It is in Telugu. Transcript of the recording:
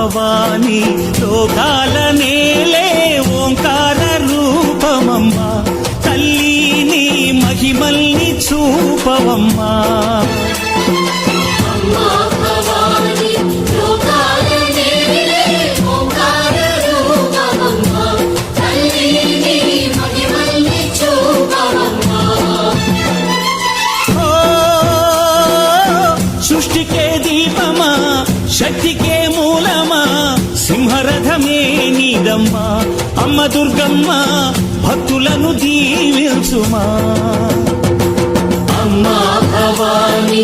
భవాని లోకాల నేలే ఓంకార రూపమమ్మా తల్లి నీ మహిమల్ని చూపవమ్మా సృష్టికే దీపమా శక్తికే మూలమా సింహరథమే నీదమ్మా అమ్మ దుర్గమ్మ భక్తులను దీవించుమా అమ్మా భవాని